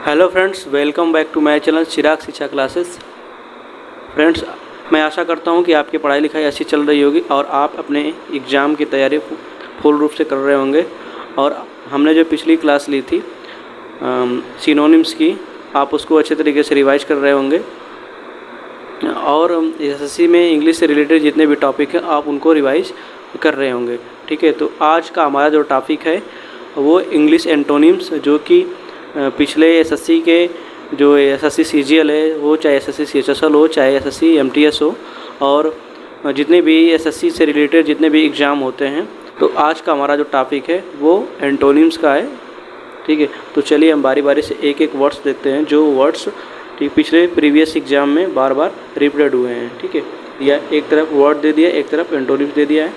Hello friends, welcome back to my channel Chirag Shiksha classes. Friends, मैं आशा करता हूं कि आपकी पढ़ाई लिखाई अच्छी चल रही होगी और आप अपने एग्ज़ाम की तैयारी फुल रूप से कर रहे होंगे। और हमने जो पिछली क्लास ली थी सिनोनिम्स की, आप उसको अच्छे तरीके से रिवाइज कर रहे होंगे। और एसएससी में इंग्लिश से रिलेटेड जितने भी टॉपिक हैं आप उनको रिवाइज कर रहे होंगे। ठीक है, तो आज का हमारा जो टॉपिक है वो इंग्लिश एंटोनिम्स, जो कि पिछले एसएससी के जो एसएससी सीजीएल है वो, चाहे एसएससी सीएचएसएल हो, चाहे एसएससी एमटीएस हो, और जितने भी एसएससी से रिलेटेड जितने भी एग्ज़ाम होते हैं, तो आज का हमारा जो टॉपिक है वो एंटोनिम्स का है। ठीक है, तो चलिए हम बारी बारी से एक एक वर्ड्स देखते हैं जो वर्ड्स ठीक पिछले प्रीवियस एग्ज़ाम में बार बार रिपीटेड हुए हैं। ठीक है, या एक तरफ वर्ड दे दिया, एक तरफ एंटोनिम्स दे दिया है।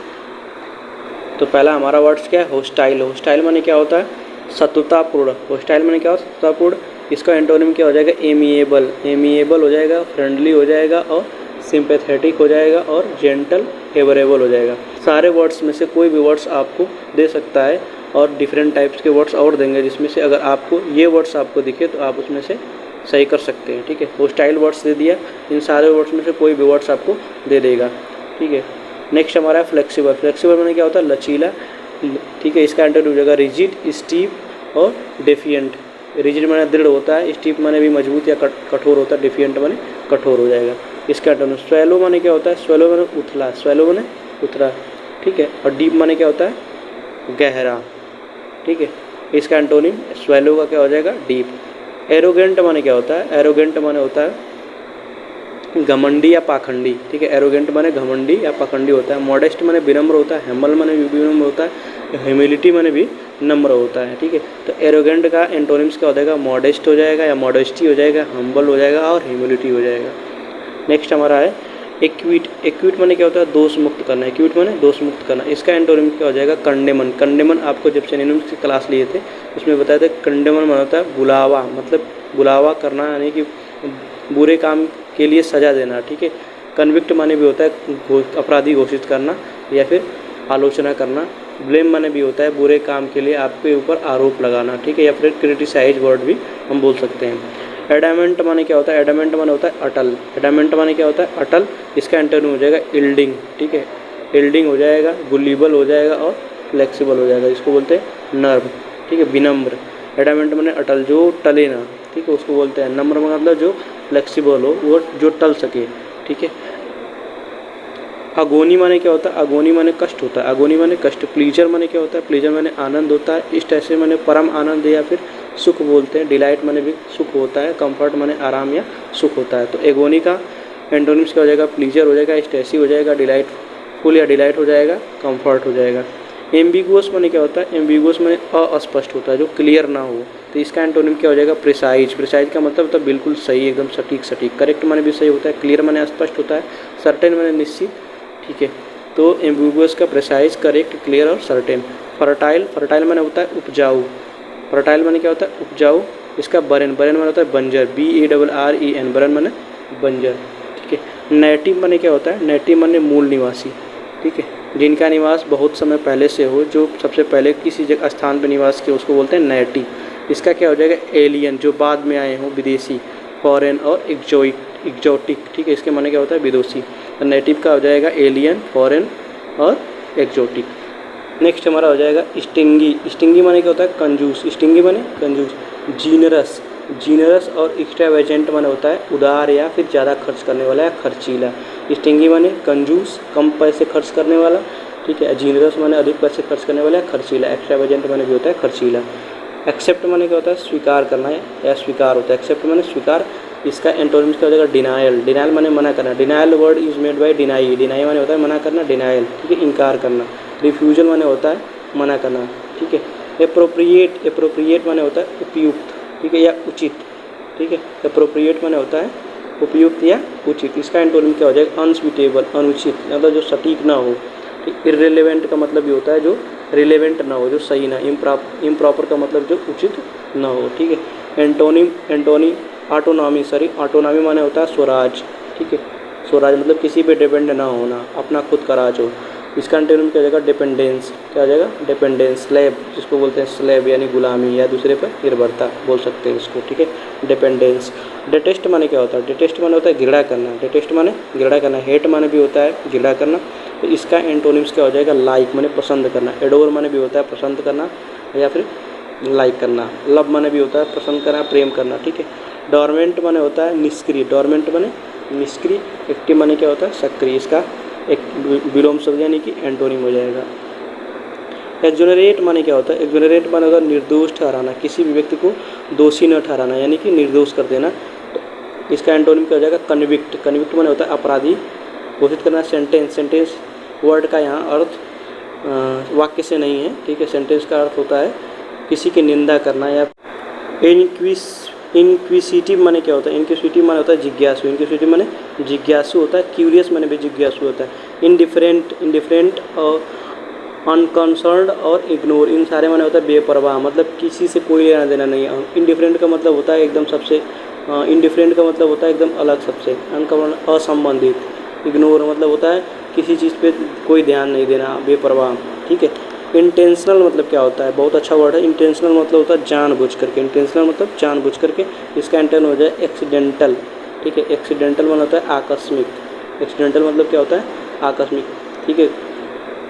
तो पहला हमारा वर्ड्स क्या है? होस्टाइल। होस्टाइल माने क्या होता है? शत्रुतापूर्ण। होस्टाइल माने क्या होता है? शत्रुतापूर्ण। इसका एंटोनिम क्या हो जाएगा? एमिएबल। एमिएबल हो जाएगा, फ्रेंडली हो जाएगा, और सिंपैथेटिक हो जाएगा, और जेंटल, फेवरेबल हो जाएगा। सारे वर्ड्स में से कोई भी वर्ड्स आपको दे सकता है, और डिफरेंट टाइप्स के वर्ड्स और देंगे, जिसमें से अगर आपको ये वर्ड्स आपको दिखे तो आप उसमें से सही कर सकते हैं। ठीक है, होस्टाइल वर्ड्स दे दिया, इन सारे वर्ड्स में से कोई भी वर्ड्स आपको दे देगा। ठीक है, नेक्स्ट हमारा है फ्लेक्सिबल। फ्लेक्सिबल माने क्या होता है? लचीला। ठीक है, इसका एंटोनिम हो जाएगा रिजिड, स्टीफ और डेफिएंट। रिजिड माने दृढ़ होता है, स्टीफ माने भी मजबूत या कठोर होता है, डेफिएंट माने कठोर हो जाएगा। इसका एंटोनिम स्वैलो माने क्या होता है? स्वैलो माने उथला। स्वैलो माने उथला। ठीक है, और डीप माने क्या होता है? गहरा। ठीक है, इसका एंटोनिम स्वैलो का क्या हो जाएगा? डीप। एरोगेंट माने क्या होता है? एरोगेंट माने होता है घमंडी या पाखंडी। ठीक है, एरोगेंट माने घमंडी या पाखंडी होता है। मॉडेस्ट माने विनम्र होता है। हेम्बल माने भी विनम्र होता है। ह्यूमिलिटी माने भी नम्र होता है। ठीक है, तो एरोगेंट का एंटोनिम्स क्या हो जाएगा? मॉडेस्ट हो जाएगा या मॉडेस्टी हो जाएगा, हम्बल हो जाएगा, और ह्यूमिलिटी हो जाएगा। नेक्स्ट हमारा है एक्विट। एक्विट माने क्या होता है? दोष मुक्त करना। एक्विट माने दोष मुक्त करना। इसका एंटोनिम क्या हो जाएगा? कंडेमन। कंडेमन आपको जब सिनोनिम्स की क्लास लिए थे उसमें बताया था, कंडेमन माने होता है बुलावा, मतलब बुलावा करना, यानी कि बुरे काम के लिए सज़ा देना। ठीक है, कन्विक्ट माने भी होता है अपराधी घोषित करना या फिर आलोचना करना। ब्लेम माने भी होता है बुरे काम के लिए आपके ऊपर आरोप लगाना। ठीक है, या फिर क्रिटिसाइज वर्ड भी हम बोल सकते हैं। एडामेंट माने क्या होता है? एडामेंट माने होता है अटल। एडामेंट माने क्या होता है? अटल। इसका एंटोनिम हो जाएगा इल्डिंग। ठीक है, इल्डिंग हो जाएगा, गुलिबल हो जाएगा, और फ्लेक्सिबल हो जाएगा। इसको बोलते हैं नर्म। ठीक है, विनम्र। एडामेंट माने अटल, जो टले ना। ठीक है, उसको बोलते हैं नम्र, मतलब जो फ्लेक्सिबल हो, वो जो टल सके। ठीक है, अगोनी माने क्या होता है? अगोनी माने कष्ट होता है। अगोनी माने कष्ट। प्लीजर माने क्या होता है? प्लीजर माने आनंद होता है। इस ऐसे माने परम आनंद या फिर सुख बोलते हैं। डिलाइट माने भी सुख होता है। कंफर्ट माने आराम या सुख होता है। तो एगोनी का एंटोनिम्स क्या हो जाएगा? प्लीजर हो जाएगा, स्टेसी हो जाएगा, डिलाइटफुल या डिलाइट हो जाएगा, कंफर्ट हो जाएगा। एम्बिगुअस माने क्या होता है? एम्बिगुअस माने अस्पष्ट होता है, जो क्लियर ना हो। तो इसका एंटोनिम क्या हो जाएगा? प्रिसाइज। प्रिसाइज का मतलब होता है बिल्कुल सही, एकदम सटीक सटीक। करेक्ट माने भी सही होता है। क्लियर माने स्पष्ट होता है। सर्टेन माने निश्चित। ठीक है, तो एम्बिगुअस का प्रिसाइज, करेक्ट, क्लियर और सर्टेन। फर्टाइल। फर्टाइल माने होता है उपजाऊ। फर्टाइल माने क्या होता है? उपजाऊ। इसका बरेन। बरेन माने होता है बंजर। BARREN। बरेन माने बंजर। ठीक है, नेटिव माने क्या होता है? नेटिव माने मूल निवासी। ठीक है, जिनका निवास बहुत समय पहले से हो, जो सबसे पहले किसी जगह स्थान पर निवास किया, उसको बोलते हैं नेटिव। इसका क्या हो जाएगा? एलियन, जो बाद में आए हों, विदेशी। फॉरेन और एग्जोटिक। ठीक है, इसके माने क्या होता है? विदेशी। तो नेटिव का हो जाएगा एलियन, फॉरेन और एग्जोटिक। नेक्स्ट हमारा हो जाएगा स्टिंगी। स्टिंगी माने क्या होता है? कंजूस। स्टिंगी माने कंजूस। जीनरस। जीनरस और एक्स्ट्रावेजेंट माने होता है उदार या फिर ज़्यादा खर्च करने वाला या खर्चीला। स्टिंगी माने कंजूस, कम पैसे खर्च करने वाला। ठीक है, जीनरस माने अधिक पैसे खर्च करने वाला या खर्चीला। एक्स्ट्रावेजेंट माने भी होता है खर्चीला। एक्सेप्ट माने क्या होता है? स्वीकार करना है या स्वीकार होता है। एक्सेप्ट माने स्वीकार। इसका एंटोनिम्स क्या हो जाएगा? डिनायल। डिनायल माने मना करना। Denial word is made by deny. Deny माने होता है मना करना, डिनायल। ठीक है, इनकार करना। रिफ्यूजल माने होता है मना करना। ठीक है, एप्रोप्रिएट। एप्रोप्रिएट माने होता है उपयुक्त। ठीक है, या उचित। ठीक है, एप्रोप्रिएट माने होता है उपयुक्त या उचित। इसका एंटोनिम क्या हो जाएगा? अनसुइटेबल, अनुचित, मतलब जो सटीक ना हो। ठीक, इर्रेलेवेंट का मतलब भी होता है जो रिलेवेंट ना हो, जो सही ना। इम्प्रॉपर का मतलब जो उचित ना हो। ठीक है, एंटोनी ऑटोनॉमी। ऑटोनॉमी माने होता है स्वराज। ठीक है, स्वराज मतलब किसी पे डिपेंड ना होना, अपना खुद का राज हो। इसका एंटोनिम क्या हो जाएगा? डिपेंडेंस। क्या हो जाएगा? डिपेंडेंस। स्लेव जिसको बोलते हैं, स्लेव यानी गुलामी या दूसरे पर निर्भरता बोल सकते हैं इसको, ठीक है। डिपेंडेंस। डिटेस्ट माने क्या होता है? डिटेस्ट माने होता है घृणा करना। डिटेस्ट माने घृणा करना। हेट माने भी होता है घृणा करना। तो इसका एंटोनिम्स क्या हो जाएगा? लाइक माने पसंद करना। एडोर माने भी होता है पसंद करना या फिर लाइक करना। लव माने भी होता है पसंद करना, प्रेम करना, ठीक है। डोरमेंट माने होता है निष्क्रिय। डोरमेंट माने निष्क्रिय। एक्टिव माने क्या होता है? सक्रिय। इसका एक विलोम शब्द यानी कि एंटोनिम हो जाएगा। एक्सोनरेट माने क्या होता है? एक्सोनरेट माने होता है निर्दोष ठहराना, किसी भी व्यक्ति को दोषी न ठहराना यानी कि निर्दोष कर देना। तो इसका एंटोनिम क्या हो जाएगा? कन्विक्ट। कन्विक्ट माने होता है अपराधी घोषित करना। सेंटेंस। सेंटेंस वर्ड का यहाँ अर्थ वाक्य से नहीं है, ठीक है। सेंटेंस का अर्थ होता है किसी की निंदा करना। या इनक्विसिटिव माने क्या होता है? इनक्विसिटिव माने होता है जिज्ञासु। इनक्विसिटिव माने जिज्ञासु होता है। क्यूरियस माने भी जिज्ञासु होता है। इंडिफरेंट और अनकंसर्न्ड और इग्नोर, इन सारे माने होता है बेपरवाह, मतलब किसी से कोई लेना देना नहीं है। इंडिफरेंट का मतलब होता है एकदम सबसे, इंडिफरेंट का मतलब होता है एकदम अलग सबसे। अनकंसर्न्ड असंबंधित। इग्नोर मतलब होता है किसी चीज़ पे कोई ध्यान नहीं देना, बेपरवाह, ठीक है। इंटेंशनल मतलब क्या होता है? बहुत अच्छा वर्ड है। इंटेंशनल मतलब होता है जानबूझ करके। इंटेंशनल मतलब जानबूझ करके। इसका एंटोनिम हो जाए एक्सीडेंटल, ठीक है। एक्सीडेंटल मतलब होता है आकस्मिक। एक्सीडेंटल मतलब क्या होता है? आकस्मिक, ठीक है,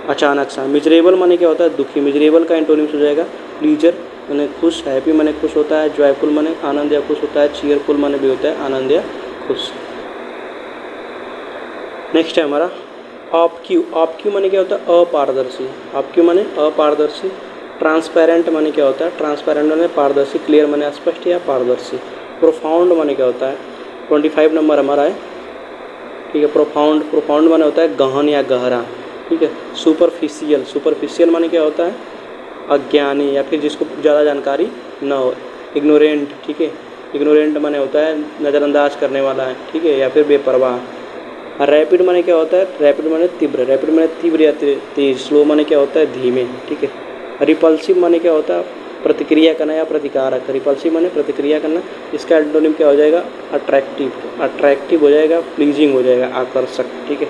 अचानक सा। मिजरेबल माने क्या होता है? दुखी। मिजरेबल का एंटोनिम्स हो जाएगा प्लीजर माने खुश। हैप्पी माने खुश होता है। जॉयफुल माने आनंद या खुश होता है। चीयरफुल माने भी होता है आनंद या खुश। नेक्स्ट है हमारा ऑब्क्यू। ऑब्क्यू माने क्या होता है? अपारदर्शी। ऑब्क्यू माने अपारदर्शी। ट्रांसपेरेंट माने क्या होता है? ट्रांसपेरेंट माने पारदर्शी। क्लियर माने स्पष्ट या पारदर्शी। प्रोफाउंड माने क्या होता है? 25 नंबर हमारा है, ठीक है। प्रोफाउंड। प्रोफाउंड माने होता है गहन या गहरा, ठीक है। सुपरफिशियल। सुपरफिशियल माने क्या होता है? अज्ञानी या फिर जिसको ज़्यादा जानकारी न हो। इग्नोरेंट, ठीक है। इग्नोरेंट माने होता है नज़रअंदाज करने वाला है, ठीक है, या फिर बेपरवाह। रैपिड माने क्या होता है? रैपिड माने तीव्र। रैपिड माने तीव्र या तेज। स्लो माने क्या होता है? धीमे, ठीक है। रिपल्सिव माने क्या होता है? प्रतिक्रिया करना या प्रतिकारक। रिपल्सिव माने प्रतिक्रिया करना। इसका एंटोनिम क्या हो जाएगा? अट्रैक्टिव। अट्रैक्टिव हो जाएगा प्लीजिंग हो जाएगा, आकर्षक, ठीक है।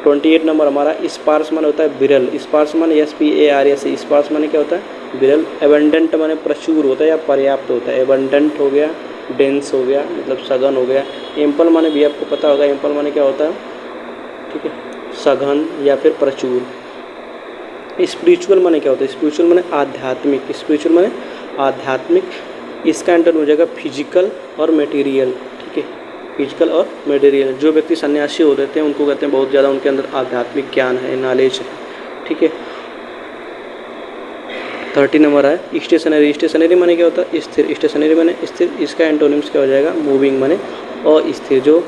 28 नंबर हमारा स्पार्स माने होता है विरल। स्पार्स माने SPARS। स्पार्स माने क्या होता है? विरल। एबंडेंट माने प्रचुर होता है या पर्याप्त होता है। एबंडेंट हो गया, डेंस हो गया मतलब सघन हो गया। एम्पल माने भी आपको पता होगा, एम्पल माने क्या होता है, ठीक है, सघन या फिर प्रचुर। स्पिरिचुअल माने क्या होता है? स्पिरिचुअल माने आध्यात्मिक। स्पिरिचुअल माने आध्यात्मिक। इसका एंटोनिम हो जाएगा फिजिकल और मटेरियल, ठीक है। फिजिकल और मटेरियल। जो व्यक्ति सन्यासी हो जाते हैं उनको कहते हैं बहुत ज़्यादा उनके अंदर आध्यात्मिक ज्ञान है, नॉलेज है, ठीक है। 30 नंबर है स्टेशनरी। स्टेशनरी माने क्या होता है? स्थिर। स्टेशनरी माने स्थिर। इसका एंटोनिम्स क्या हो जाएगा? मूविंग माने अस्थिर, जो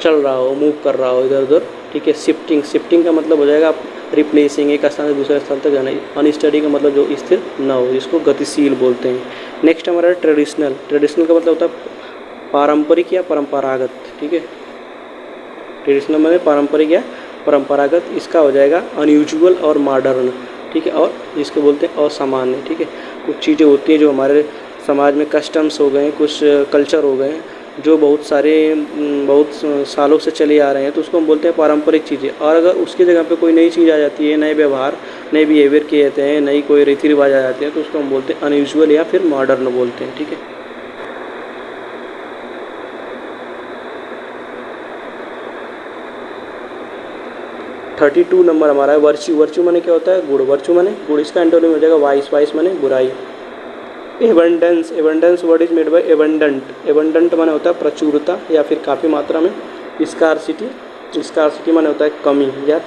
चल रहा हो, मूव कर रहा हो इधर उधर, ठीक है। शिफ्टिंग। शिफ्टिंग का मतलब हो जाएगा रिप्लेसिंग, एक स्थान से दूसरे स्थान तक जाना। अनस्टडी का मतलब जो स्थिर न हो, जिसको गतिशील बोलते हैं। नेक्स्ट हमारा ट्रेडिशनल। ट्रेडिशनल का मतलब होता है पारंपरिक या परंपरागत, ठीक है। ट्रेडिशनल माने पारंपरिक या परंपरागत। इसका हो जाएगा अनयूजुअल और मॉडर्न, ठीक है, और जिसको बोलते हैं असामान्य, ठीक है। कुछ चीज़ें होती हैं जो हमारे समाज में कस्टम्स हो गए, कुछ कल्चर हो गए जो बहुत सालों से चले आ रहे हैं, तो उसको हम बोलते हैं पारंपरिक चीज़ें। और अगर उसकी जगह पे कोई नई चीज़ आ जाती है, नए व्यवहार, नए बिहेवियर किए जाते हैं, नई कोई रीति रिवाज आ जाते हैं, तो उसको हम बोलते हैं अनयूजुअल या फिर मॉडर्न बोलते हैं, ठीक है। थर्टी 32 नंबर हमारा है वर्च्यू। वर्च्यू माने क्या होता है? गुण। वर्च्यू माने गुण। इसका एंटोनिम हो जाएगा वाइस। वाइस माने बुराई। Abundance. Abundance word is made by abundant. Abundant माने होता है प्रचुरता या फिर काफ़ी मात्रा में। स्कार्सिटी। स्कार्सिटी माने होता है कमी या,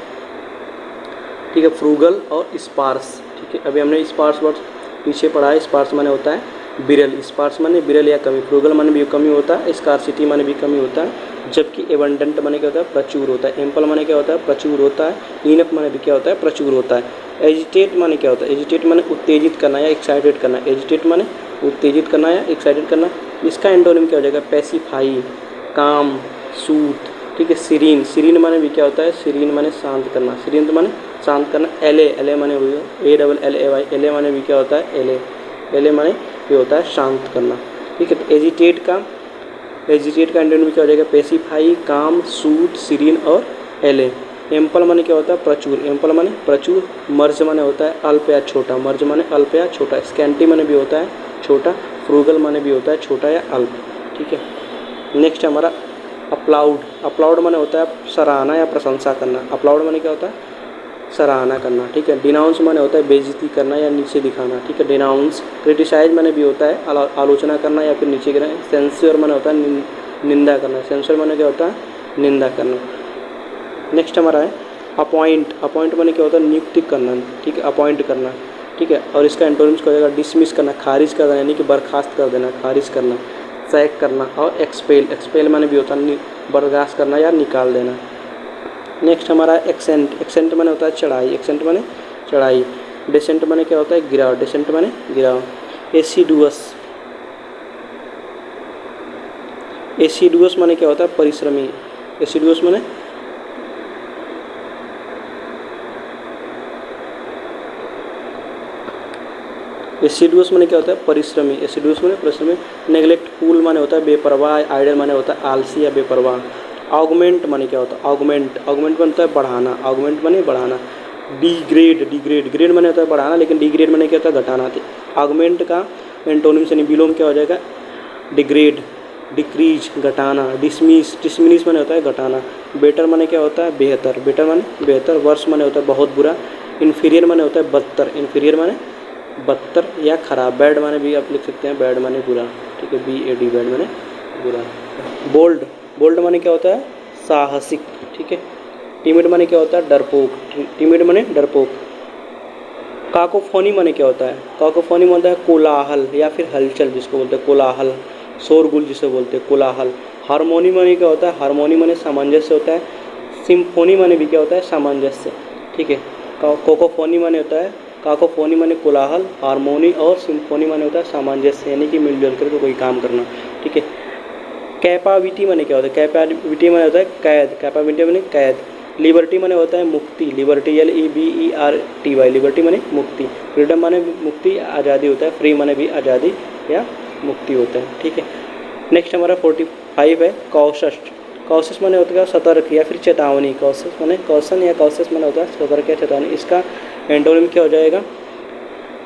ठीक है। फ्रूगल और स्पार्स, ठीक है। अभी हमने स्पार्स वर्ड पीछे पढ़ा है। स्पार्स माने होता है विरल। स्पार्स माने विरल या कमी। फ्रूगल माने भी कमी होता है। स्कार्सिटी माने भी कमी होता है। जबकि एबंडेंट माने क्या होता है? प्रचुर होता है। एम्पल माने क्या होता है? प्रचुर होता है। इनफ माने भी क्या होता है? प्रचुर होता है। एजिटेट माने क्या होता है? एजिटेट माने उत्तेजित करना या एक्साइटेड करना। एजिटेट माने उत्तेजित करना या एक्साइटेड करना। इसका एंटोनिम क्या हो जाएगा? पैसिफाई, काम, सूत, ठीक है। सीरीन। सीरीन माने भी क्या होता है? सीरीन माने शांत करना। सीरीन माने शांत करना। एले। एले माने ALLAY। एले माने भी क्या होता है? एले। एले माने भी होता है शांत करना, ठीक है। तो एजिटेट का एंटोनिम क्या हो जाएगा? पेसिफाई, काम, सूट, सीरीन और एले। एम्पल माने क्या होता है? प्रचुर। एम्पल माने प्रचुर। मर्ज माने होता है अल्प या छोटा। मर्ज माने अल्प या छोटा। स्कैंटी माने भी होता है छोटा। फ्रूगल माने भी होता है छोटा या अल्प, ठीक है। नेक्स्ट हमारा अप्लाउड। अप्लाउड माने होता है सराहना या प्रशंसा करना। अप्लाउड माने क्या होता है? सराहना करना, ठीक है। डिनाउंस माने होता है बेइज्जती करना या नीचे दिखाना, ठीक है, डिनाउंस। क्रिटिसाइज माने भी होता है आलोचना करना या फिर नीचे गिराना। सेंस्योर माने होता है निंदा करना। सेंस्योर माने क्या होता है? निंदा करना। नेक्स्ट हमारा है अपॉइंट। अपॉइंट माने क्या होता है? नियुक्ति करना, ठीक है, अपॉइंट करना, ठीक है। और इसका एंटोनिम्स क्या हो जाएगा? डिसमिस करना, खारिज कर देना, यानी कि बर्खास्त कर देना, खारिज करना, सैक करना। और एक्सपेल। एक्सपेल माने भी होता है बर्खास्त करना या निकाल देना। नेक्स्ट हमारा एक्सेंट। एक्सेंट माने होता है चढ़ाई। एक्सेंट माने चढ़ाई। डिसेंट माने क्या होता है? गिराव। डिसेंट माने गिराव। एसिडुअस। एसिडुअस माने क्या होता है? परिश्रमी। एसिडुअस माने एसिडुअस माने क्या होता है? परिश्रमी। एसिडुअस माने परिश्रमी। नेग्लेक्टफुल माने होता है बेपरवाह। आइडल माने होता है आलसी या बेपरवाह। ऑगमेंट माने क्या होता है? ऑगमेंट। ऑगमेंट माने होता है बढ़ाना। ऑगमेंट माने बढ़ाना। डिग्रेड। डिग्रेड। ग्रेड माने होता है बढ़ाना, लेकिन डिग्रेड माने क्या होता है? घटाना। तो ऑगमेंट का एंटोनिम्स यानी विलोम क्या हो जाएगा? डिग्रेड। डिक्रीज घटाना। डिसमिस। डिसमिस माने होता है घटाना। बेटर माने क्या होता है? बेहतर। बेटर माने बेहतर। वर्स माने होता है बहुत बुरा। इन्फीरियर माने होता है बदतर। इन्फीरियर माने बदतर या खराब। बैड माने भी आप लिख सकते हैं, बैड माने बुरा, ठीक है, BAD, बैड माने बुरा। बोल्ड। बोल्ड माने क्या होता है? साहसिक, ठीक है। टिमिड माने क्या होता है? डरपोक। टिमिड माने डरपोक। काकोफोनी माने क्या होता है? काकोफोनी माने होता है कोलाहल या फिर हलचल, जिसको बोलते हैं कोलाहल। शोरगुल जिसे बोलते हैं कोलाहल। हारमोनी माने क्या होता है? हारमोनी माने सामंजस्य होता है। सिम्फोनी माने भी क्या होता है? सामंजस्य, ठीक है। कोकोफोनी माने होता है काकोफोनी माने कोलाहल। हारमोनी और सिम्फोनी माने होता है सामंजस्य, यानी कि मिलजुल करके कोई काम करना, ठीक है। कैपाविटी माने क्या होता है? कैपाविटी माने होता है कैद। कैपाविटी माने कैद। लिबर्टी माने होता है मुक्ति। Liberty LEBERTY। लिबर्टी माने मुक्ति। फ्रीडम माने मुक्ति, आज़ादी होता है। फ्री माने भी आज़ादी या मुक्ति होता है, ठीक है। नेक्स्ट हमारा 45 है कॉशस। कॉशस माने होता है सतर्क या फिर चेतावनी। कॉशस माने कॉशन या कॉशस माने होता है सतर्क या चेतावनी। इसका एंटोनिम क्या हो जाएगा?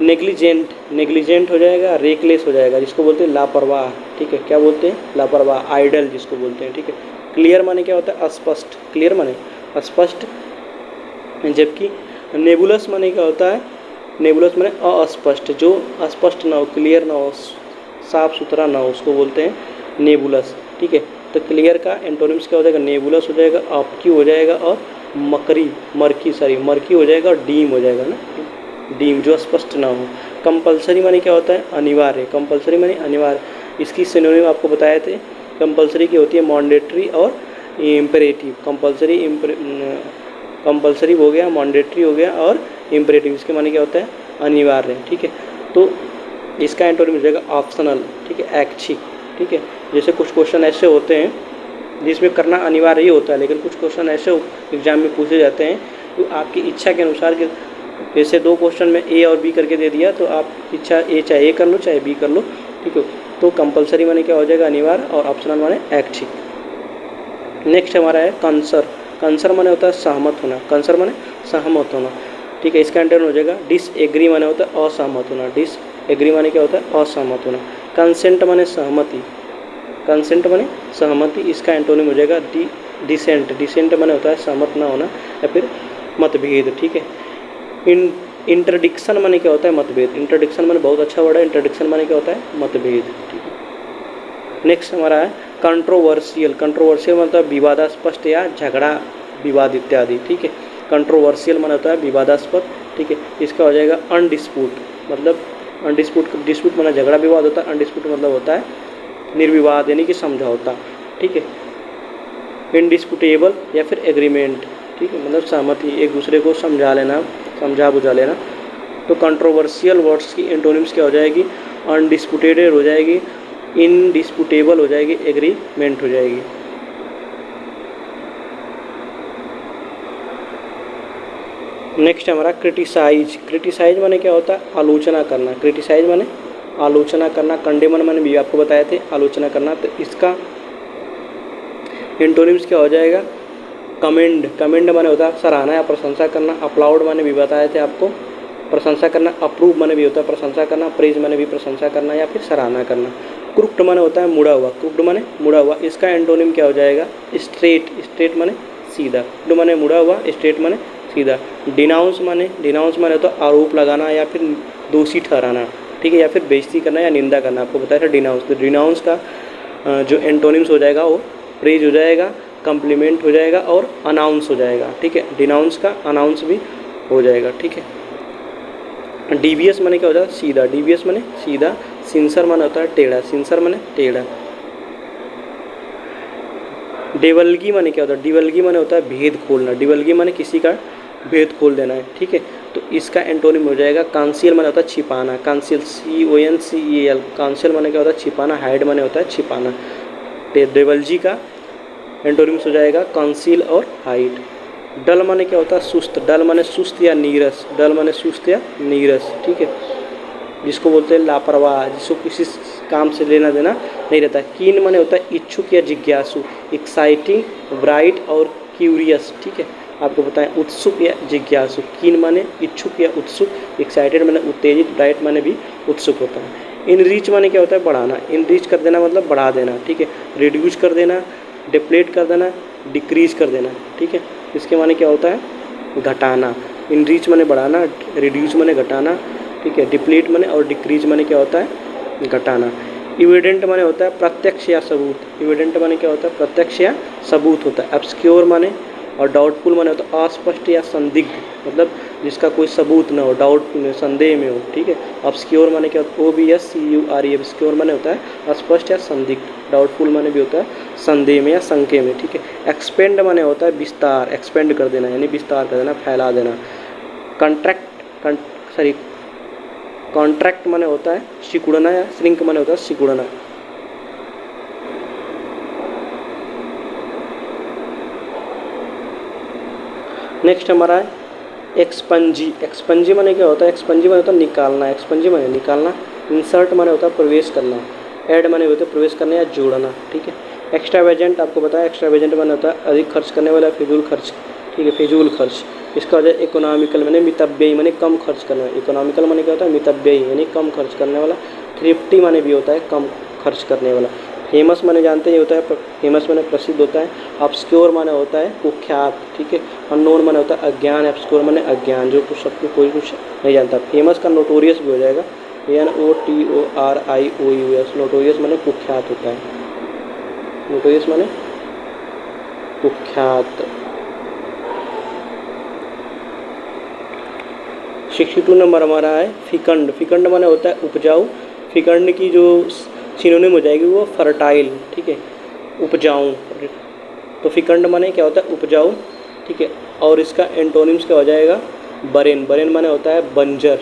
नेग्लिजेंट। नेग्लिजेंट हो जाएगा। रेकलेस हो जाएगा, जिसको बोलते हैं लापरवाह, ठीक है। क्या बोलते हैं? लापरवाह। आइडल जिसको बोलते हैं, ठीक है। क्लियर माने क्या होता है? अस्पष्ट। क्लियर माने स्पष्ट। जबकि नेबुलस माने क्या होता है? नेबुलस माने अस्पष्ट, जो अस्पष्ट ना हो, क्लियर ना हो, साफ सुथरा ना हो, उसको बोलते हैं नेबुलस, ठीक है। तो क्लियर का एंटोनिम्स क्या हो जाएगा? नेबुलस हो जाएगा, ऑब्क्यू हो जाएगा, और मर्की हो जाएगा, और डीम हो जाएगा ना, डीम, जो स्पष्ट ना हो। कंपलसरी माने क्या होता है? अनिवार्य। कंपलसरी माने अनिवार्य। इसकी सिनोनिम आपको बताए थे। कंपलसरी की होती है मैंडेटरी और इम्परेटिव। कंपलसरी हो गया, मैंडेटरी हो गया, और इम्परेटिव, इसके माने क्या होता है? अनिवार्य, ठीक है। तो इसका एंटोनिम हो जाएगा ऑप्शनल, ठीक है, ऐच्छिक, ठीक है। जैसे कुछ क्वेश्चन ऐसे होते हैं जिसमें करना अनिवार्य ही होता है, लेकिन कुछ क्वेश्चन ऐसे एग्जाम में पूछे जाते हैं तो आपकी इच्छा के अनुसार के, जैसे 2 क्वेश्चन में A और B करके दे दिया, तो आप इच्छा चाहे A कर लो चाहे B कर लो, ठीक है। तो कंपलसरी माने क्या हो जाएगा? अनिवार्य, और ऑप्शनल माने ऐच्छिक। नेक्स्ट हमारा है कंसर। कंसर माने होता है सहमत होना। कंसर माने सहमत होना, ठीक है। इसका एंटोनिम हो जाएगा डिसएग्री माने होता है असहमत होना। डिसएग्री माने क्या होता है? असहमत होना। कंसेंट माने सहमति। कंसेंट माने सहमति, इसका एंटोनिम हो जाएगा डिसेंट। डिसेंट माने होता है सहमत ना होना या फिर मतभेद, ठीक है। इंटरडिक्शन माने क्या होता है? मतभेद। इंटरडिक्शन माने बहुत अच्छा वर्ड है। इंटरडिक्शन माने क्या होता है? मतभेद, ठीक है। नेक्स्ट हमारा है कंट्रोवर्शियल। कंट्रोवर्शियल मतलब विवादास्पद या झगड़ा, विवाद इत्यादि, ठीक है। कंट्रोवर्शियल माने होता है विवादास्पद, ठीक है। इसका हो जाएगा अनडिस्प्यूट। मतलब डिस्प्यूट माना झगड़ा विवाद होता है। अनडिस्प्यूट मतलब होता है निर्विवाद, यानी कि समझौता, ठीक है। इनडिस्प्यूटेबल या फिर एग्रीमेंट, ठीक है, मतलब सहमति, एक दूसरे को समझा बुझा लेना। तो कंट्रोवर्शियल वर्ड्स की एंटोनिम्स क्या हो जाएगी? अनडिस्प्यूटेड हो जाएगी, इनडिस्प्यूटेबल हो जाएगी, एग्रीमेंट हो जाएगी। नेक्स्ट हमारा क्रिटिसाइज। क्रिटिसाइज माने क्या होता है? आलोचना करना। क्रिटिसाइज माने आलोचना करना। कंडेमन माने भी आपको बताए थे आलोचना करना। तो इसका एंटोनिम्स क्या हो जाएगा? कमेंड, कमेंड माने होता है सराहना या प्रशंसा करना। अपलाउड माने भी बताए थे आपको, प्रशंसा करना। अप्रूव माने भी होता है प्रशंसा करना। प्रेज माने भी प्रशंसा करना या फिर सराहना करना। क्रुक्ड माने होता है मुड़ा हुआ, क्रुक्ड माने मुड़ा हुआ। इसका एंटोनिम क्या हो जाएगा? स्ट्रेट, स्ट्रेट माने सीधा। क्रुक्ड माने मुड़ा हुआ, स्ट्रेट माने सीधा। डिनाउंस माने होता है आरोप लगाना या फिर दोषी ठहराना, ठीक है, या फिर बेइज्जती करना या निंदा करना। आपको बताया था डिनाउंस। तो डिनाउंस का जो एंटोनिम्स हो जाएगा वो प्रेज हो जाएगा, कम्प्लीमेंट हो जाएगा और अनाउंस हो जाएगा, ठीक है। डिनाउंस का अनाउंस भी हो जाएगा, ठीक है। डीवियस माने क्या होता है? सीधा, डीवियस माने सीधा। सिंसर माने होता है टेढ़ा, सिंसर माने टेढ़ा। डिवल्गी माने क्या होता है? डिवल्गी माने होता है भेद खोलना, डिवल्गी माने किसी का भेद खोल देना है, ठीक है। तो इसका एंटोनिम हो जाएगा कांसियल माने होता है छिपाना, कांसियल, CONCEL, कांसियल माने क्या होता है? छिपाना। हाइड माने होता है छिपाना। डिवल्जी का एंटोनिम्स हो जाएगा कांसील और हाइड। डल माने क्या होता है? सुस्त, डल माने सुस्त या नीरस, डल माने सुस्त या नीरस, ठीक है, जिसको बोलते हैं लापरवाह, जिसको किसी काम से लेना देना नहीं रहता। कीन माने होता है इच्छुक या जिज्ञासु, एक्साइटिंग, ब्राइट और क्यूरियस, ठीक है। आपको बताएं उत्सुक या जिज्ञासु। कीन माने इच्छुक या उत्सुक, एक्साइटेड माने उत्तेजित, ब्राइट माने भी उत्सुक होता है। इनरीच माने क्या होता है? बढ़ाना, इनरीच कर देना मतलब बढ़ा देना, ठीक है। रिड्यूस कर देना, डिप्लेट कर देना, डिक्रीज कर देना, ठीक है। इसके माने क्या होता है? घटाना। इनरीच माने बढ़ाना, रिड्यूस माने घटाना, ठीक है। डिप्लीट माने और डिक्रीज माने क्या होता है? घटाना। इविडेंट माने होता है प्रत्यक्ष या सबूत, इविडेंट माने क्या होता है? प्रत्यक्ष या सबूत होता है। ऑब्स्क्योर माने और डाउटफुल माने होता है अस्पष्ट या संदिग्ध, मतलब जिसका कोई सबूत ना हो, डाउटफुल में, संदेह में हो, ठीक है। ऑब्स्क्योर माने क्या होता है? OBSCURE, ऑब्स्क्योर माने होता है अस्पष्ट या संदिग्ध। डाउटफुल माने भी होता है संदेह में या शंके में, ठीक है। एक्सपेंड माने होता है विस्तार, एक्सपेंड कर देना यानी विस्तार कर देना, फैला देना। कॉन्ट्रैक्ट माने होता है सिकुड़ना या श्रिंक माने होता है सिकुड़ना। नेक्स्ट हमारा है एक्सपंजी। एक्सपंजी माने क्या होता है? एक्सपंजी माने होता है निकालना, एक्सपंजी माने निकालना। इंसर्ट माने होता है प्रवेश करना। ऐड माने होता है प्रवेश करना या जोड़ना, ठीक है। एक्स्ट्रावेजेंट आपको बताया, एक्स्ट्रावेजेंट माने होता है अधिक खर्च करने वाला, फिजूल खर्च, ठीक है, फिजूल खर्च। इसका वजह इकोनॉमिकल माने मितव्ययी माने कम खर्च करने वाला। इकोनॉमिकल माने क्या होता है? मितव्ययी यानी कम खर्च करने वाला। थ्रिफ्टी माने भी होता है कम खर्च करने वाला। फेमस माने जानते हैं होता है, फेमस माने प्रसिद्ध होता है। ऑब्स्क्योर माने होता है कुख्यात, ठीक है। अननोन माने होता है अज्ञान, ऑब्स्क्योर माने अज्ञान, जो कुछ सबको कोई कुछ नहीं जानता। फेमस का नोटोरियस भी हो जाएगा, NOTORIOUS, नोटोरियस माने कुख्यात होता है, नोटोरियस माने कुख्यात। 62 नंबर हमारा है फिकंड। फिकंड माने होता है उपजाऊ। फिकंड की जो सिनोनिम हो जाएगी वो फर्टाइल, ठीक है, उपजाऊ। तो फिकंड माने क्या होता है? उपजाऊ, ठीक है। और इसका एंटोनिम्स क्या हो जाएगा? बरेन, बरेन माने होता है बंजर।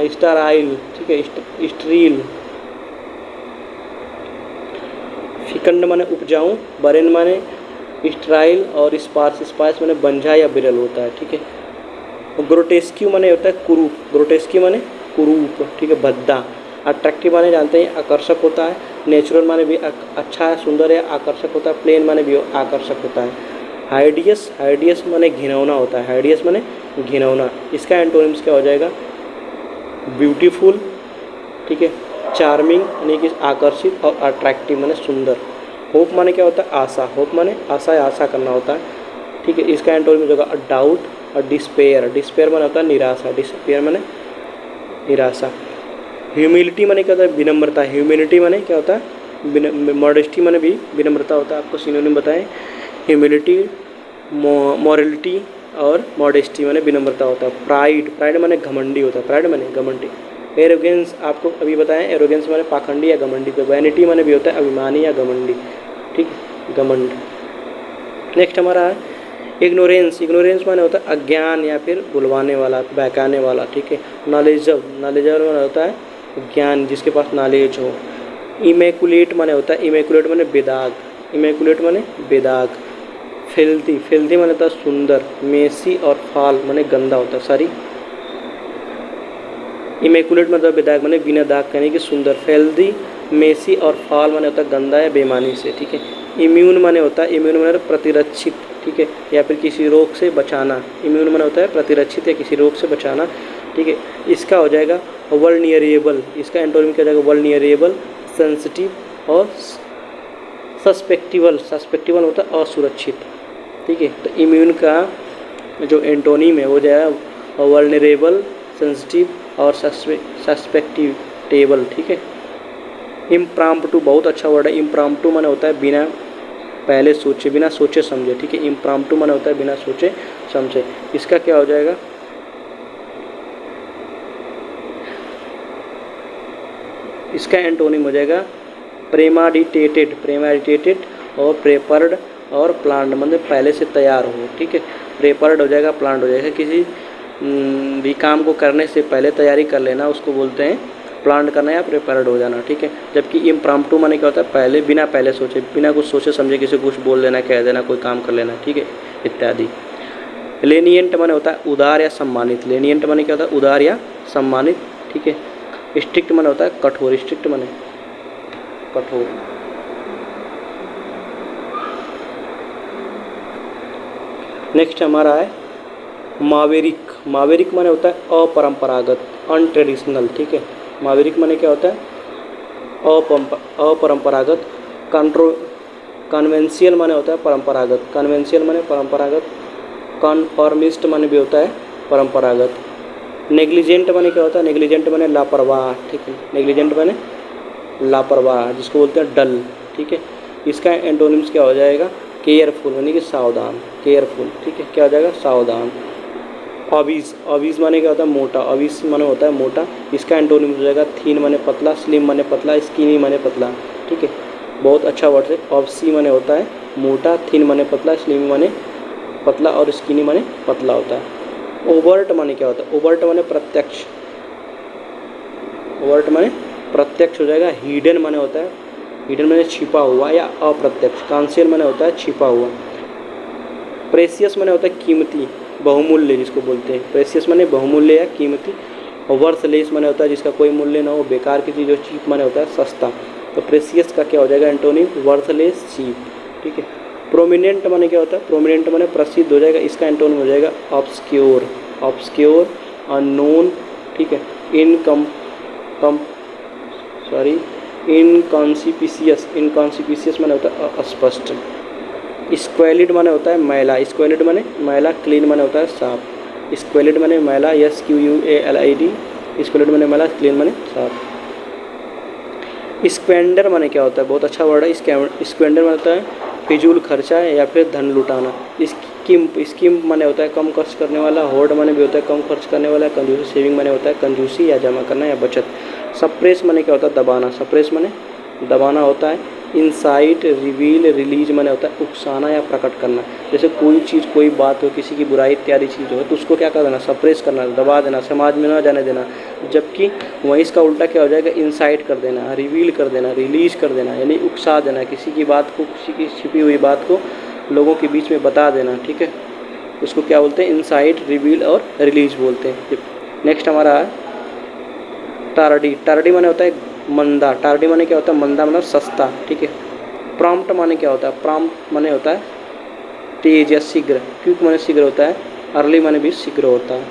स्टाराइल, ठीक है, स्ट्रील। फिकंड माने उपजाऊ, बरेन माने स्ट्राइल और स्पार्स, स्पार्स माने बंझा या बिरल होता है, ठीक है। ग्रोटेस्क्यू माने होता है कुरूप, ग्रोटेस्क्यू माने कुरूप, ठीक है, भद्दा। अट्रैक्टिव माने जानते हैं आकर्षक होता है। नेचुरल माने भी अच्छा है, सुंदर है, आकर्षक होता है। प्लेन माने भी आकर्षक होता है। हाइडियस, हाइडियस माने घिनौना होता है, हाइडियस माने घिनौना। इसका एंटोनिम्स क्या हो जाएगा? ब्यूटीफुल, ठीक है, चार्मिंग यानी कि आकर्षित, और अट्रैक्टिव माने सुंदर। होप माने क्या होता है? आशा, होप माने आशा या आशा करना होता है, ठीक है। इसका एंटोनिम्स होगा डाउट और डिस्पेयर। डिस्पेयर माने होता है निराशा, डिस्पेयर माने निराशा। ह्यूमिलिटी माने क्या होता है? विनम्रता। ह्यूमिलिटी माने क्या होता है? मॉडेस्टी माने भी विनम्रता होता है। आपको सिनोनिम बताएं, ह्यूमिलिटी, मॉरलिटी और मॉडेस्टी माने विनम्रता होता है। प्राइड, प्राइड माने घमंडी होता है, प्राइड माने घमंडी। एरोगेंस आपको अभी बताएं, एरोगेंस माने पाखंडी या घमंडी। तो वैनिटी माने भी होता है अभिमानी या घमंडी, ठीक है, घमंड। नेक्स्ट हमारा है इग्नोरेंस। इग्नोरेंस माने होता है अज्ञान या फिर बुलवाने वाला, बहकाने वाला, ठीक है। नॉलेजबल, नॉलेजबल माने होता है ज्ञान, जिसके पास नॉलेज हो। इमेकुलेट माने होता है, इमेकुलेट माने बेदाग, इमेकुलेट माने बेदाग। फिल्थी, फिल्थी माने होता है सुंदर। मेसी और फाल माने गंदा होता है, सॉरी। इमेकुलेट मतलब बेदाग माने बिना दाग कहने की सुंदर। हेल्दी, मेसी और फाल माने होता है गंदा या बेईमानी से, ठीक है। इम्यून माने होता है, इम्यून माने प्रतिरक्षित, ठीक है, या फिर किसी रोग से बचाना। इम्यून माने होता है प्रतिरक्षित या किसी रोग से बचाना, ठीक है। इसका हो जाएगा वल्नियरेबल, इसका एंटोनिम क्या हो जाएगा, वल्नियरेबल, सेंसिटिव और सस्पेक्टिबल। सस्पेक्टिबल होता है असुरक्षित, ठीक है। तो इम्यून का जो एंटोनिम है वो जाएगा वल्नरेबल, सेंसिटिव और सस्पेक्टिव, ठीक है। इम्प्रॉम्प्टू बहुत अच्छा वर्ड है। इम्प्रॉम्प्टू माने होता है बिना पहले सोचे, बिना सोचे समझे, ठीक है। इम्प्रॉम्प्टू माने होता है बिना सोचे समझे। इसका क्या हो जाएगा, इसका एंटोनिम हो जाएगा प्रेमाडिटेटेड, प्रेमाडिटेटेड और प्रेपर्ड और प्लांट मतलब पहले से तैयार हो, ठीक है। प्रेपर्ड हो जाएगा, प्लांट हो जाएगा। किसी भी काम को करने से पहले तैयारी कर लेना उसको बोलते हैं प्लांट करना या प्रेपर्ड हो जाना, ठीक है। जबकि इम्प्रॉम्प्टू माने क्या होता है, पहले बिना पहले सोचे, बिना कुछ सोचे समझे किसी को कुछ बोल देना, कह देना, कोई काम कर लेना, ठीक है, इत्यादि। लेनिएंट माने होता है उदार या सम्मानित। लेनिएंट माने क्या होता है, उदार या सम्मानित, ठीक है। स्ट्रिक्ट माने होता है कठोर, स्ट्रिक्ट माने कठोर। नेक्स्ट हमारा है मावेरिक। मावेरिक माने होता है अपरंपरागत, अनट्रेडिशनल, ठीक है। मावेरिक माने क्या होता है, अपरंपरागत। कन्वेंशियल माने होता है परंपरागत, कन्वेंशियल माने परंपरागत। कन्फर्मिस्ट माने भी होता है परंपरागत। नेग्लिजेंट माने क्या होता है, नेग्लिजेंट माने लापरवाह, ठीक है। नेग्लिजेंट माने लापरवाह, जिसको बोलते हैं डल, ठीक है। इसका एंटोनिम्स क्या हो जाएगा, केयरफुल यानी कि सावधान, केयरफुल, ठीक है। क्या हो जाएगा, सावधान। ऑबीज, ऑबीज माने क्या होता है, मोटा। ऑबीज माने होता है मोटा। इसका एंटोनिम्स हो जाएगा थीन माने पतला, स्लिम माने पतला, स्किनी माने पतला, ठीक है। बहुत अच्छा वर्ड है। ऑब्सी माने होता है मोटा, थीन माने पतला, स्लिम माने पतला और स्किनी माने पतला होता है। ओवर्ट माने क्या होता है, ओवर्ट माने प्रत्यक्ष, ओवर्ट माने प्रत्यक्ष हो जाएगा। हिडन माने होता है, हिडन माने छिपा हुआ या अप्रत्यक्ष। कांसेल माने होता है छिपा हुआ। प्रेसियस माने होता है कीमती, बहुमूल्य जिसको बोलते हैं। प्रेसियस माने बहुमूल्य या कीमती। और वर्थलेस माने होता है जिसका कोई मूल्य ना हो, बेकार की चीज़। और चीप माने होता है सस्ता। तो प्रेसियस का क्या हो जाएगा एंटोनिम, वर्थलेस, चीप, ठीक है। प्रोमिनेंट माने क्या होता है, प्रोमिनेंट माने प्रसिद्ध हो जाएगा। इसका एंटोनिम हो जाएगा ऑब्सक्योर, ऑब्सक्योर, अननोन, ठीक है। इनकॉन्सिपिशियस, इनकॉन्सिपिशियस माने होता है अस्पष्ट। स्क्वेलिड माने होता है मैला, स्क्वेलिड माने मैला। क्लीन माने होता है साफ। स्क्वेलिड माने मैला, SQUALID। स्क्वेलिड माने मैला, क्लीन माने साफ। स्क्वेंडर माने क्या होता है, बहुत अच्छा वर्ड है। स्क्वेंडर माने होता है फिजूल खर्चा या फिर धन लुटाना। स्किम्प, स्किम्प माने होता है कम खर्च करने वाला। होर्ड माने भी होता है कम खर्च करने वाला। कंजूसी, सेविंग माने होता है कंजूसी या जमा करना या बचत। सप्रेस माने क्या होता है, दबाना। सप्रेस माने दबाना होता है। इंसाइट, रिवील, रिलीज माने होता है उकसाना या प्रकट करना। जैसे कोई चीज़, कोई बात हो, किसी की बुराई इत्यादि चीज़ हो तो उसको क्या कर देना, सप्रेस करना, दबा देना, समाज में ना जाने देना। जबकि वहीं इसका उल्टा क्या हो जाएगा, इंसाइट कर देना, रिवील कर देना, रिलीज कर देना, यानी उकसा देना, किसी की बात को, किसी की छिपी हुई बात को लोगों के बीच में बता देना, ठीक है। उसको क्या बोलते हैं, इंसाइट, रिवील और रिलीज बोलते हैं। नेक्स्ट हमारा है टार्डी। टार्डी माने होता है मंदा। टार्डी माने क्या होता है, मंदा मतलब सस्ता, ठीक है। प्रॉम्प्ट माने क्या होता है, प्रॉम्प्ट माने होता है तेज या शीघ्र। क्विक माने शीघ्र होता है। अर्ली माने भी शीघ्र होता है।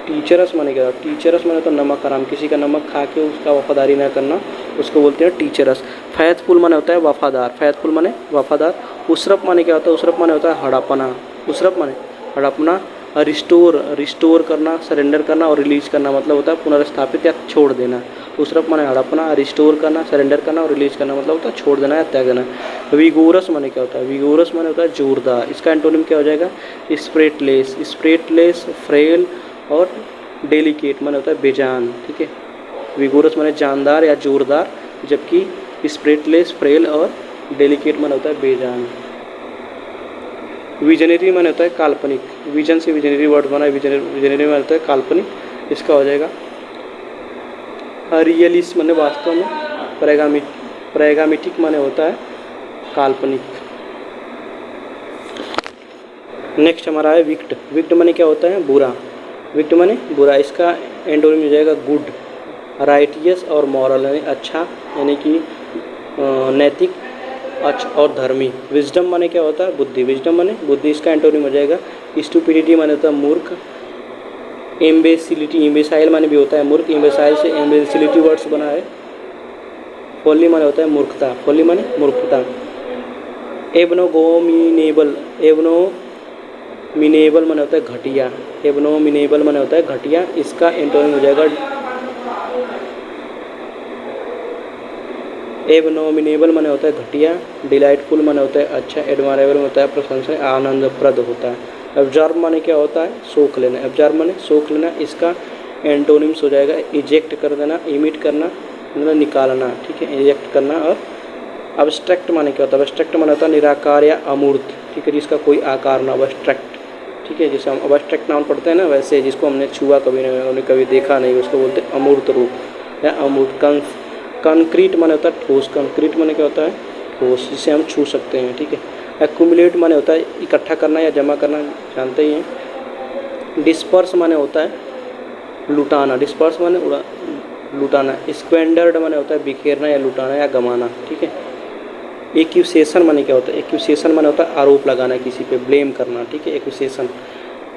टीचरस माने क्या होता है, टीचरस माने तो नमक हराम, किसी का नमक खा के उसका वफादारी ना करना, उसको बोलते हैं टीचरस। फैथफुल माने होता है वफादार, फैथफुल माने वफादार। उसरप माने क्या होता है, उसरप माने होता है हड़पना। उसरप माने हड़पना। रिस्टोर, रिस्टोर करना, सरेंडर करना। और रिलीज करना मतलब होता है पुनर्स्थापित या छोड़ देना। उसरप माने हड़पना, रिस्टोर करना, सरेंडर करना और रिलीज करना मतलब होता है छोड़ देना या त्याग देना। विगोरस माने क्या होता है, विगोरस माने होता है जोरदार। इसका एंटोनिम क्या हो जाएगा, स्प्रेटलेस। स्प्रेटलेस, फ्रेल और डेलिकेट माने होता है बेजान, ठीक है। विगोरस माने जानदार या जोरदार, जबकि स्प्रेटलेस, फ्रेल और डेलिकेट माने होता है बेजान। विजनरी माने होता है काल्पनिक। विजन से विजनरी वर्ड बना है। विजनरी माने होता है काल्पनिक। इसका हो जाएगा रियलिस्ट माने वास्तव में। प्रेगामेटिक माने होता है काल्पनिक। नेक्स्ट हमारा है विक्ट। विक्ट माने क्या होता है, बुरा। विक्ट माने बुरा। इसका एंटोनिम हो जाएगा गुड, राइटियस और मॉरल यानी अच्छा, यानी कि नैतिक, अच्छा और धर्मी। विजडम माने क्या होता है? बुद्धि। विजडम माने बुद्धि, इसका एंटोनिम हो जाएगा स्टुपिडिटी माने होता है मूर्ख। इम्बेसिलिटी, इम्बेसाइल माने भी होता है मूर्ख, इम्बेसाइल से इम्बेसिलिटी वर्ड्स बना है। फोली माने होता है मूर्खता, फोली माने मूर्खता। एबनोगोमिनेबल, एबनोमिनेबल माने होता है घटिया, एबनोमिनेबल माने होता है घटिया, इसका एंटोनिम हो जाएगा एबनोमिनेबल माने होता है घटिया, डिलाइटफुल माने होता है अच्छा, एडमायरेबल होता है प्रशंसनीय, आनंदप्रद होता है। एब्जॉर्ब माने क्या होता है? सोख लेना, एब्जॉर्ब माने सोख लेना, इसका एंटोनिम्स हो जाएगा इजेक्ट कर देना, इमिट करना मतलब निकालना, ठीक है, इजेक्ट करना। और अब्स्ट्रैक्ट माने क्या होता है? अब्स्ट्रैक्ट माने होता है निराकार या अमूर्त, ठीक है, जिसका कोई आकार ना, अब्स्ट्रैक्ट, ठीक है, जैसे हम अब्स्ट्रैक्ट नाउन पढ़ते हैं ना, वैसे जिसको हमने छुआ कभी नहीं, हमने कभी देखा नहीं, उसको बोलते हैं अमूर्त रूप या अमूर्त। कंक्रीट माने होता है ठोस, कंक्रीट माने क्या होता है? ठोस, जिसे हम छू सकते हैं, ठीक है। एक्यूमुलेट माने होता है इकट्ठा करना या जमा करना, जानते ही हैं। डिस्पर्स माने होता है लुटाना, डिस्पर्स माने लुटाना। स्क्वेंडर्ड माने होता है बिखेरना या लुटाना या गंवाना, ठीक है। एक्यूसेशन माने क्या होता है? एक्यूसेशन माने होता है आरोप लगाना, किसी पे ब्लेम करना, ठीक है, एक्यूसेशन,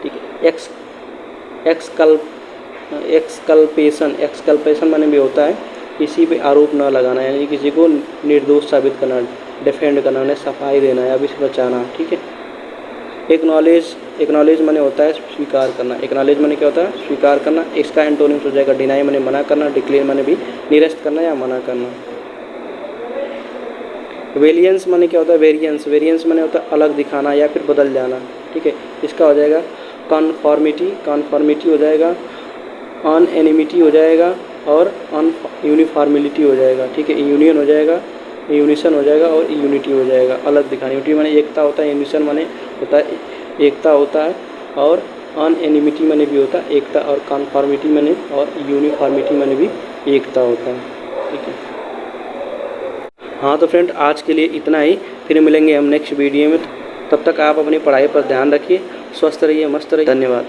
ठीक है। एक्सकल्पेशन माने भी होता है किसी पे आरोप न लगाना, यानी किसी को निर्दोष साबित करना, डिफेंड करना, उन्हें सफाई देना या भी बचाना, ठीक है। एक्नॉलेज माने होता है स्वीकार करना, एक्नॉलेज माने क्या होता है? स्वीकार करना, इसका एंटोनिम्स हो जाएगा डिनाई माने मना करना, डिक्लेयर माने भी निरस्त करना या मना करना। वेरिएंस माने क्या होता है? वेरिएंस, वेरिएंस माने होता है अलग दिखाना या फिर बदल जाना, ठीक है, इसका हो जाएगा कॉन्फॉर्मिटी, कॉन्फॉर्मिटी हो जाएगा, अनएनिमिटी हो जाएगा और यूनिफॉर्मिलिटी हो जाएगा, ठीक है, यूनियन हो जाएगा, यूनिसन हो जाएगा और यूनिटी हो जाएगा, अलग दिखाना। यूनिटी माने एकता होता है, यूनिसन माने होता है एकता होता है, और अनएनिमिटी माने भी होता है एकता, और कॉन्फॉर्मिटी माने और यूनिफॉर्मिटी माने भी एकता होता है, ठीक है। हाँ तो फ्रेंड, आज के लिए इतना ही, फिर मिलेंगे हम नेक्स्ट वीडियो में। तब तक आप अपनी पढ़ाई पर ध्यान रखिए, स्वस्थ रहिए, मस्त रहिए, धन्यवाद।